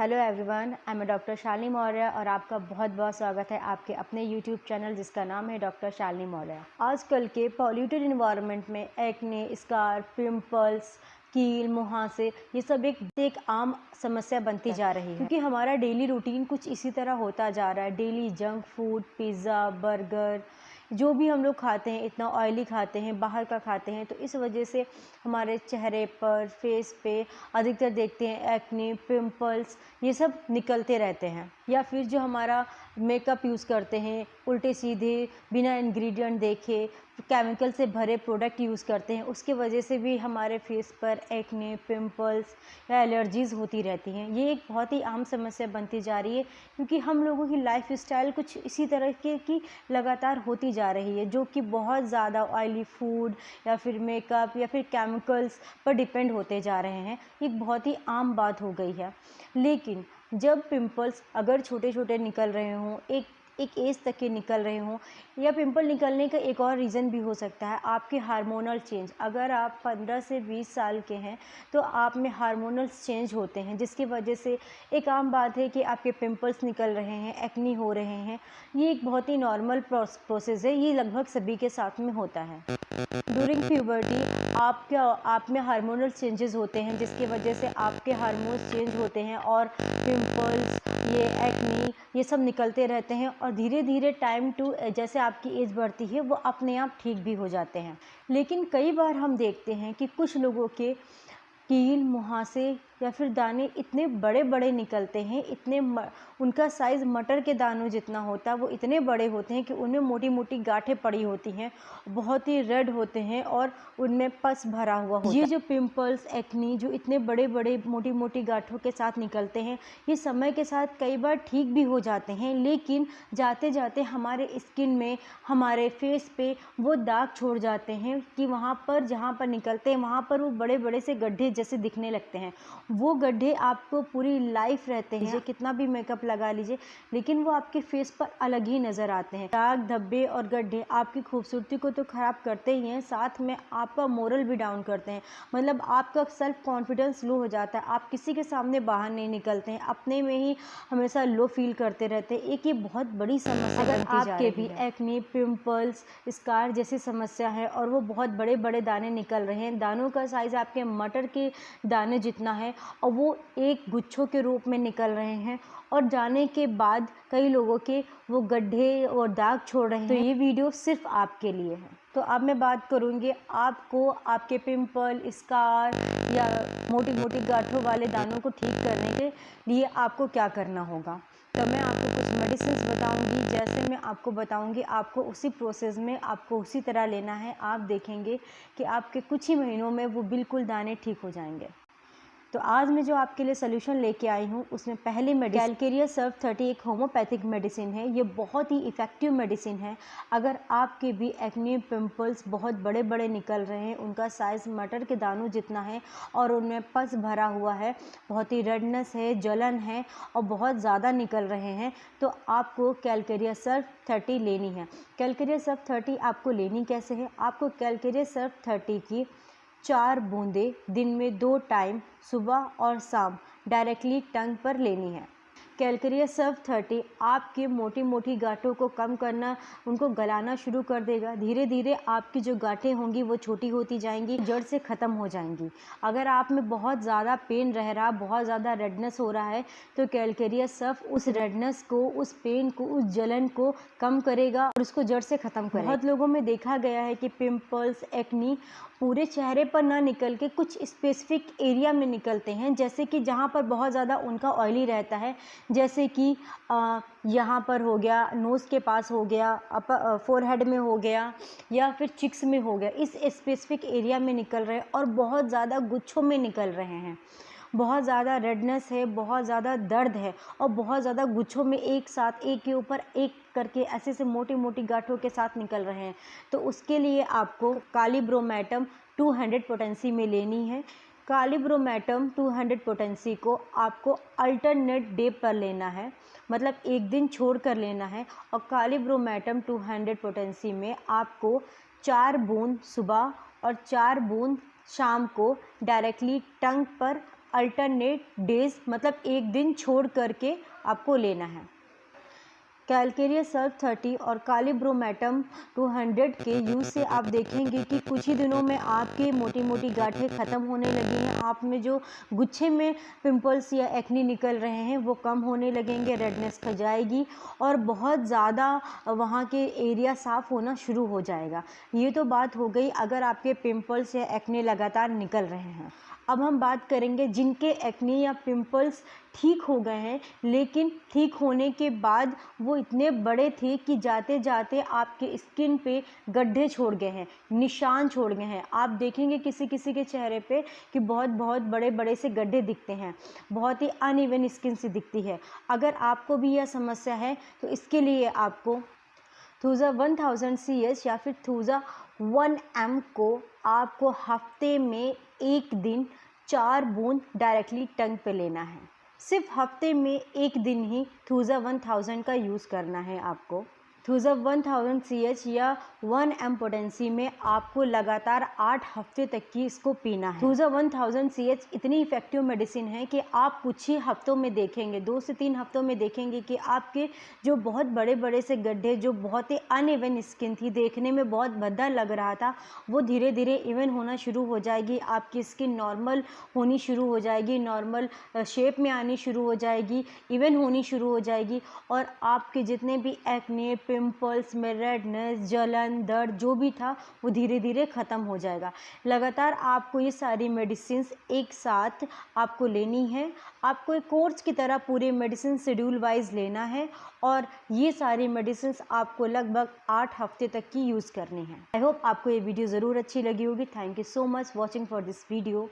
Hello everyone, I am doctor Shalini Maurya और आपका बहुत बहुत स्वागत है आपके अपने यूट्यूब चैनल जिसका नाम है डॉक्टर शालिनी मौर्य। आजकल के पॉल्यूटेड इन्वायरमेंट में एक्ने, स्कार, पिंपल्स, कील, मुहासे ये सब एक आम समस्या बनती जा रही है क्योंकि हमारा डेली रूटीन कुछ इसी तरह होता जा रहा है। Daily junk food, pizza, burger जो भी हम लोग खाते हैं इतना ऑयली खाते हैं, बाहर का खाते हैं, तो इस वजह से हमारे चेहरे पर, फेस पे अधिकतर देखते हैं एक्ने, पिंपल्स ये सब निकलते रहते हैं। या फिर जो हमारा मेकअप यूज़ करते हैं उल्टे सीधे बिना इंग्रेडिएंट देखे केमिकल से भरे प्रोडक्ट यूज़ करते हैं, उसके वजह से भी हमारे फेस पर एक्ने, पिंपल्स या एलर्जीज़ होती रहती हैं। ये एक बहुत ही आम समस्या बनती जा रही है क्योंकि हम लोगों की लाइफ स्टाइल कुछ इसी तरह की लगातार होती जा रही है, जो कि बहुत ज़्यादा ऑयली फूड या फिर मेकअप या फिर केमिकल्स पर डिपेंड होते जा रहे हैं। एक बहुत ही आम बात हो गई है। लेकिन जब पिंपल्स अगर छोटे छोटे निकल रहे हों, एक एज तक के निकल रहे हों, या पिंपल निकलने का एक और रीज़न भी हो सकता है आपके हार्मोनल चेंज। अगर आप 15 से 20 साल के हैं तो आप में हार्मोनल्स चेंज होते हैं, जिसकी वजह से एक आम बात है कि आपके पिंपल्स निकल रहे हैं, एक्नी हो रहे हैं। ये एक बहुत ही नॉर्मल प्रोसेस है, ये लगभग सभी के साथ में होता है। ड्यूरिंग प्यूबर्टी आप में हार्मोनल चेंजेस होते हैं, जिसकी वजह से आपके हार्मोन्स चेंज होते हैं और पिंपल्स, ये एक्नी ये सब निकलते रहते हैं और धीरे धीरे टाइम टू जैसे आपकी एज बढ़ती है वो अपने आप ठीक भी हो जाते हैं। लेकिन कई बार हम देखते हैं कि कुछ लोगों के कील, मुहासे या फिर दाने इतने बड़े बड़े निकलते हैं, उनका साइज़ मटर के दानों जितना होता है, वो इतने बड़े होते हैं कि उनमें मोटी मोटी गांठें पड़ी होती हैं, बहुत ही रेड होते हैं और उनमें पस भरा हुआ होता है। ये जो पिंपल्स, एक्नी जो इतने बड़े बड़े मोटी मोटी गांठों के साथ निकलते हैं, ये समय के साथ कई बार ठीक भी हो जाते हैं, लेकिन जाते जाते हमारे स्किन में, हमारे फेस पे वो दाग छोड़ जाते हैं कि वहाँ पर जहाँ पर निकलते हैं वहाँ पर वो बड़े बड़े से गड्ढे जैसे दिखने लगते हैं। वो गड्ढे आपको पूरी लाइफ रहते हैं, कितना भी मेकअप लगा लीजिए लेकिन वो आपके फेस पर अलग ही नज़र आते हैं। दाग, धब्बे और गड्ढे आपकी खूबसूरती को तो ख़राब करते ही हैं, साथ में आपका मोरल भी डाउन करते हैं। मतलब आपका सेल्फ कॉन्फिडेंस लो हो जाता है, आप किसी के सामने बाहर नहीं निकलते हैं, अपने में ही हमेशा लो फील करते रहते हैं। एक ये बहुत बड़ी समस्या बनती जा रही है। आपके भी एक्ने, पिंपल्स, स्कार जैसी समस्या है और वो बहुत बड़े बड़े दाने निकल रहे हैं, दानों का साइज़ आपके मटर के दाने जितना है और वो एक गुच्छों के रूप में निकल रहे हैं, और जाने के बाद कई लोगों के वो गड्ढे और दाग छोड़ रहे हैं। तो ये वीडियो सिर्फ आपके लिए है। तो अब मैं बात करूँगी आपको आपके पिंपल, स्कार या मोटी मोटी गांठों वाले दानों को ठीक करने के लिए आपको क्या करना होगा। तो मैं आपको कुछ मेडिसिन बताऊंगी, जैसे मैं आपको बताऊंगी आपको उसी प्रोसेस में आपको उसी तरह लेना है। आप देखेंगे कि आपके कुछ ही महीनों में वो बिल्कुल दाने ठीक हो जाएंगे। तो आज मैं जो आपके लिए सोल्यूशन लेके आई हूँ उसमें पहली मेडिसिन कैलकेरिया सर्फ 30 एक होम्योपैथिक मेडिसिन है। ये बहुत ही इफ़ेक्टिव मेडिसिन है। अगर आपके भी एक्ने, पिंपल्स बहुत बड़े बड़े निकल रहे हैं, उनका साइज़ मटर के दानों जितना है और उनमें पस भरा हुआ है, बहुत ही रेडनेस है, जलन है और बहुत ज़्यादा निकल रहे हैं, तो आपको कैलकेरिया सर्फ 30 लेनी है। कैलकेरिया सर्फ 30 आपको लेनी कैसे है। आपको कैलकेरिया सर्फ 30 की 4 बूंदें दिन में 2 टाइम सुबह और शाम डायरेक्टली टंग पर लेनी है। कैलकेरिया सर्फ 30 आपके मोटी मोटी गांठों को कम करना, उनको गलाना शुरू कर देगा। धीरे धीरे आपकी जो गांठें होंगी वो छोटी होती जाएंगी, जड़ से ख़त्म हो जाएंगी। अगर आप में बहुत ज़्यादा पेन रह रहा, बहुत ज़्यादा रेडनेस हो रहा है, तो कैलकेरिया सर्फ उस रेडनेस को, उस पेन को, उस जलन को कम करेगा और उसको जड़ से ख़त्म करेगा। बहुत लोगों में देखा गया है कि पिंपल्स, एक्नी पूरे चेहरे पर ना निकल के कुछ स्पेसिफिक एरिया में निकलते हैं, जैसे कि जहाँ पर बहुत ज़्यादा उनका ऑयली रहता है, जैसे कि यहाँ पर हो गया, नोज़ के पास हो गया, फोरहेड में हो गया या फिर चिक्स में हो गया। इस स्पेसिफिक एरिया में निकल रहे हैं और बहुत ज़्यादा गुच्छों में निकल रहे हैं, बहुत ज़्यादा रेडनेस है, बहुत ज़्यादा दर्द है और बहुत ज़्यादा गुच्छों में एक साथ एक के ऊपर एक करके ऐसे से मोटी मोटी गांठों के साथ निकल रहे हैं। तो उसके लिए आपको कालीब्रोमेटम 200 पोटेंसी में लेनी है। कालीब्रोमेटम 200 पोटेंसी को आपको अल्टरनेट डे पर लेना है, मतलब एक दिन छोड़ कर लेना है। और कालीब्रोमेटम 200 पोटेंसी में आपको 4 बूंद सुबह और 4 बूंद शाम को डायरेक्टली टंग पर अल्टरनेट डेज, मतलब एक दिन छोड़ करके आपको लेना है। कैलकेरिया सर्फ 30 और कालीब्रोमेटम 200 के यूज़ से आप देखेंगे कि कुछ ही दिनों में आपकी मोटी मोटी गांठें ख़त्म होने लगी हैं। आप में जो गुच्छे में पिंपल्स या एक्नी निकल रहे हैं वो कम होने लगेंगे, रेडनेस खा जाएगी और बहुत ज़्यादा वहाँ के एरिया साफ़ होना शुरू हो जाएगा। ये तो बात हो गई अगर आपके पिंपल्स या एक्ने लगातार निकल रहे हैं। अब हम बात करेंगे जिनके एक्ने या पिंपल्स ठीक हो गए हैं, लेकिन ठीक होने के बाद वो इतने बड़े थे कि जाते जाते आपके स्किन पे गड्ढे छोड़ गए हैं, निशान छोड़ गए हैं। आप देखेंगे किसी किसी के चेहरे पे कि बहुत बहुत बड़े बड़े से गड्ढे दिखते हैं, बहुत ही अनइवन स्किन सी दिखती है। अगर आपको भी यह समस्या है तो इसके लिए आपको थूजा 1000 CS या फिर थूजा 1M को आपको हफ्ते में एक दिन 4 बूंद डायरेक्टली टंग पे लेना है। सिर्फ हफ्ते में एक दिन ही थूजा 1000 का यूज़ करना है आपको। थूजा 1000 CH या 1M पोटेंसी में आपको लगातार 8 हफ्ते तक की इसको पीना है। थूजा 1000 CH इतनी इफ़ेक्टिव मेडिसिन है कि आप कुछ ही हफ्तों में देखेंगे, 2 से 3 हफ्तों में देखेंगे कि आपके जो बहुत बड़े बड़े से गड्ढे, जो बहुत ही अनइवन स्किन थी, देखने में बहुत भद्दा लग रहा था, वो धीरे धीरे इवन होना शुरू हो जाएगी। आपकी स्किन नॉर्मल होनी शुरू हो जाएगी, नॉर्मल शेप में आनी शुरू हो जाएगी, इवन होनी शुरू हो जाएगी और आपके जितने भी एक्ने, पिंपल्स में रेडनेस, जलन, दर्द जो भी था वो धीरे धीरे ख़त्म हो जाएगा। लगातार आपको ये सारी मेडिसिन्स एक साथ आपको लेनी है। आपको एक कोर्स की तरह पूरे मेडिसिन शेड्यूल वाइज लेना है और ये सारी मेडिसिन्स आपको लगभग 8 हफ्ते तक की यूज़ करनी है। आई होप आपको ये वीडियो ज़रूर अच्छी लगी होगी। Thank you so much watching for this video.